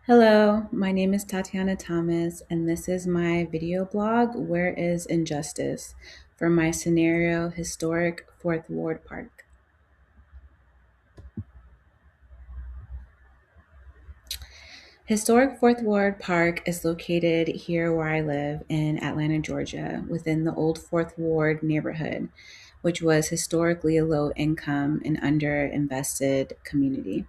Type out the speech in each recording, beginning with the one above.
Hello, my name is Tatiana Thomas, and this is my video blog, Where is Injustice? For my scenario, Historic Fourth Ward Park. Historic Fourth Ward Park is located here where I live in Atlanta, Georgia, within the old Fourth Ward neighborhood, which was historically a low income and underinvested community.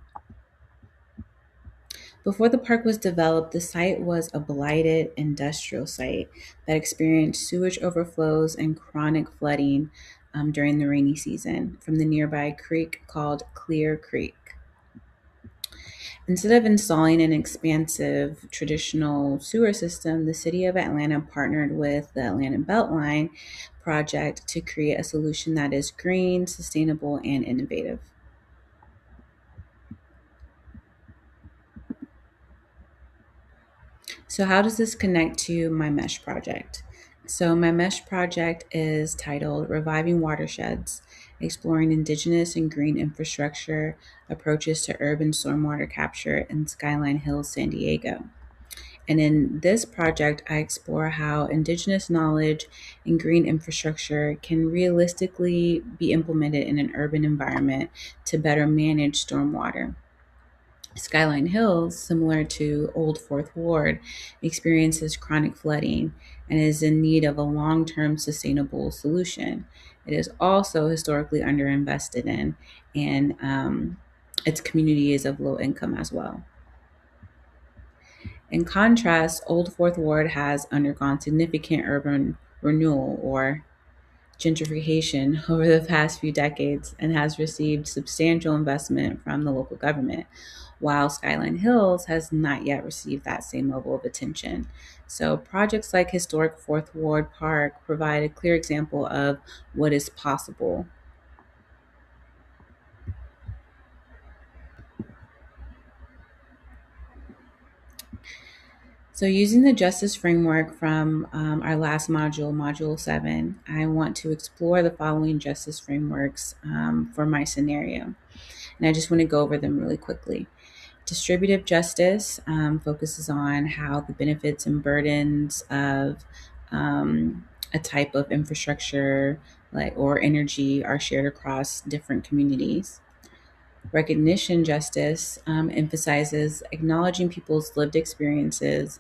Before the park was developed, the site was a blighted industrial site that experienced sewage overflows and chronic flooding during the rainy season from the nearby creek called Clear Creek. Instead of installing an expansive traditional sewer system, the city of Atlanta partnered with the Atlanta Beltline project to create a solution that is green, sustainable, and innovative. So, how does this connect to my mesh project? So, my mesh project is titled Reviving Watersheds, Exploring Indigenous and Green Infrastructure Approaches to Urban Stormwater Capture in Skyline Hills, San Diego. And in this project, I explore how Indigenous knowledge and green infrastructure can realistically be implemented in an urban environment to better manage stormwater. Skyline Hills, similar to Old Fourth Ward, experiences chronic flooding and is in need of a long term sustainable solution. It is also historically underinvested in, and its community is of low income as well. In contrast, Old Fourth Ward has undergone significant urban renewal or gentrification over the past few decades and has received substantial investment from the local government, while Skyline Hills has not yet received that same level of attention. So, projects like Historic Fourth Ward Park provide a clear example of what is possible. So, using the justice framework from our last module, Module 7, I want to explore the following justice frameworks for my scenario. And I just want to go over them really quickly. Distributive justice focuses on how the benefits and burdens of a type of infrastructure like or energy are shared across different communities. Recognition justice emphasizes acknowledging people's lived experiences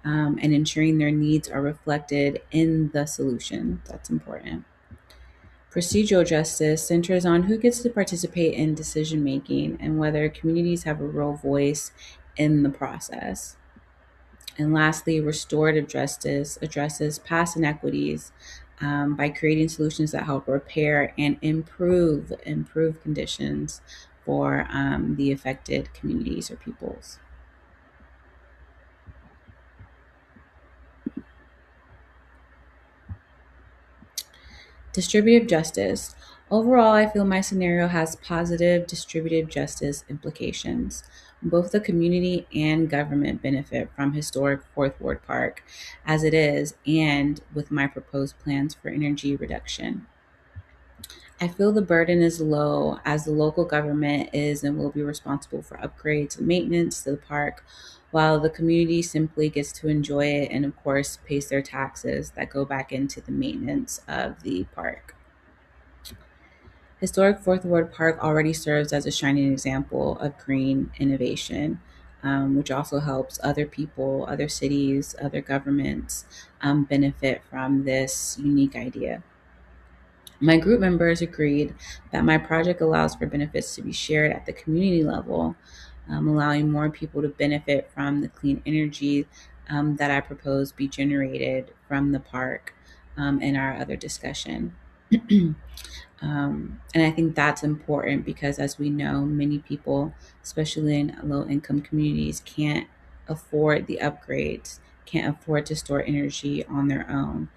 and ensuring their needs are reflected in the solution. That's important. Procedural justice centers on who gets to participate in decision making and whether communities have a real voice in the process. And lastly, restorative justice addresses past inequities by creating solutions that help repair and improve conditions for the affected communities or peoples. Distributive justice. Overall, I feel my scenario has positive distributive justice implications. Both the community and government benefit from historic Fourth Ward Park as it is, and with my proposed plans for energy reduction. I feel the burden is low as the local government is and will be responsible for upgrades and maintenance to the park, while the community simply gets to enjoy it and, of course, pays their taxes that go back into the maintenance of the park. Historic Fourth Ward Park already serves as a shining example of green innovation, which also helps other people, other cities, other governments benefit from this unique idea. My group members agreed that my project allows for benefits to be shared at the community level, allowing more people to benefit from the clean energy that I propose be generated from the park in our other discussion. And I think that's important because, as we know, many people, especially in low income communities, can't afford the upgrades, can't afford to store energy on their own.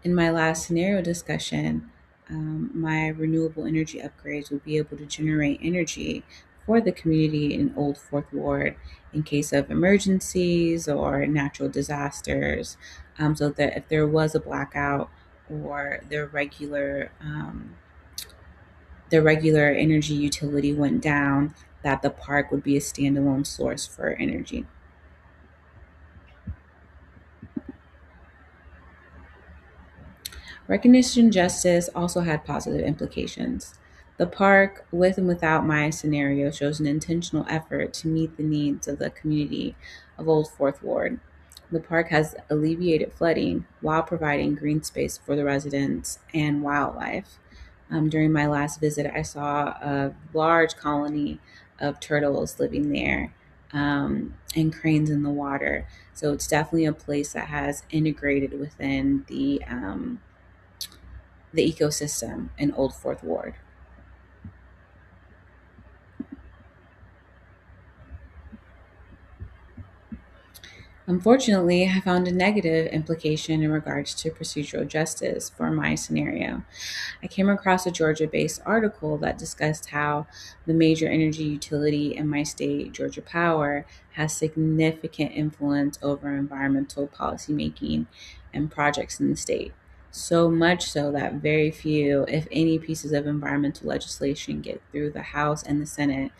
In my last scenario discussion, my renewable energy upgrades will be able to generate energy for the community in Old Fourth Ward in case of emergencies or natural disasters, so that if there was a blackout or the regular energy utility went down, that the park would be a standalone source for energy. Recognition justice also had positive implications. The park, with and without my scenario, shows an intentional effort to meet the needs of the community of Old Fourth Ward. The park has alleviated flooding while providing green space for the residents and wildlife. During my last visit, I saw a large colony of turtles living there, and cranes in the water. So it's definitely a place that has integrated within the ecosystem in Old Fourth Ward. Unfortunately, I found a negative implication in regards to procedural justice for my scenario. I came across a Georgia based article that discussed how the major energy utility in my state, Georgia Power, has significant influence over environmental policymaking and projects in the state. So much so that very few, if any, pieces of environmental legislation get through the House and the Senate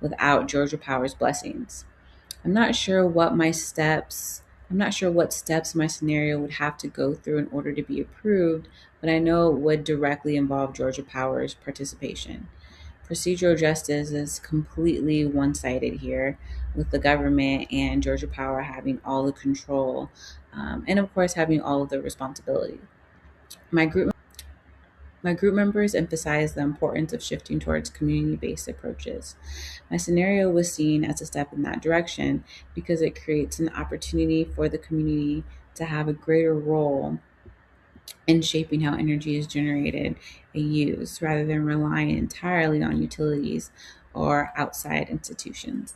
without Georgia Power's blessings. I'm not sure what my steps I'm not sure what steps my scenario would have to go through in order to be approved, but I know it would directly involve Georgia Power's participation. Procedural justice is completely one sided here, with the government and Georgia Power having all the control, and of course, having all of the responsibility. My group my group members emphasized the importance of shifting towards community based approaches. My scenario was seen as a step in that direction because it creates an opportunity for the community to have a greater role in shaping how energy is generated and used rather than relying entirely on utilities or outside institutions.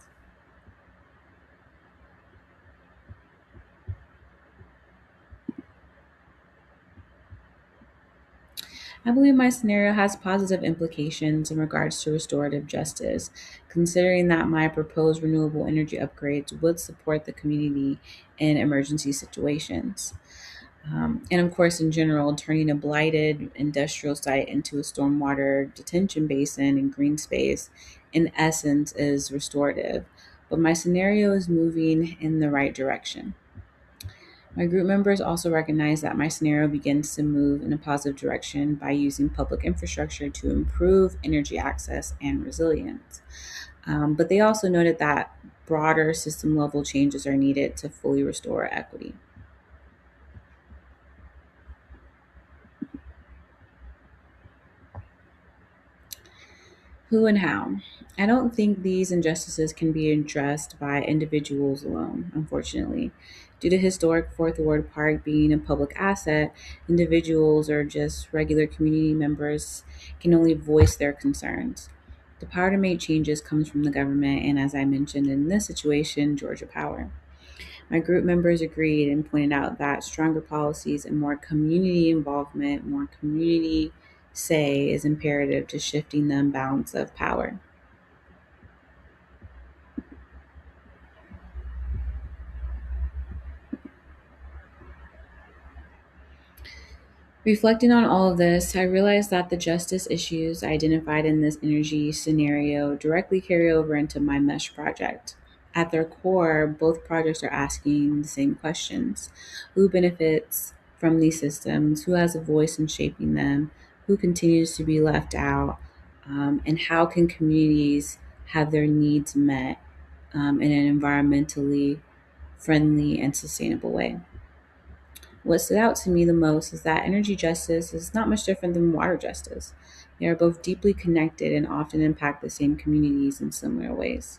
I believe my scenario has positive implications in regards to restorative justice, considering that my proposed renewable energy upgrades would support the community in emergency situations. And of course, in general, turning a blighted industrial site into a stormwater detention basin and green space, in essence, is restorative. But my scenario is moving in the right direction. My group members also recognize that my scenario begins to move in a positive direction by using public infrastructure to improve energy access and resilience. But they also noted that broader system level changes are needed to fully restore equity. Who and how? I don't think these injustices can be addressed by individuals alone, unfortunately. Due to historic Fourth Ward Park being a public asset, individuals or just regular community members can only voice their concerns. The power to make changes comes from the government, and as I mentioned in this situation, Georgia Power. My group members agreed and pointed out that stronger policies and more community involvement, more community say is imperative to shifting the imbalance of power. Reflecting on all of this, I realized that the justice issues identified in this energy scenario directly carry over into my mesh project. At their core, both projects are asking the same questions: who benefits from these systems, who has a voice in shaping them, who continues to be left out, and how can communities have their needs met in an environmentally friendly and sustainable way. What stood out to me the most is that energy justice is not much different than water justice. They are both deeply connected and often impact the same communities in similar ways.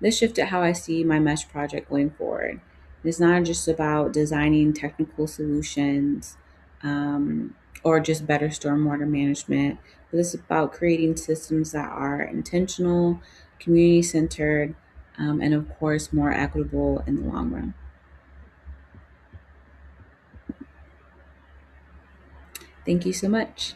This shifted how I see my mesh project going forward. It's not just about designing technical solutions, or just better stormwater management, but it's about creating systems that are intentional, community centered, and of course, more equitable in the long run. Thank you so much.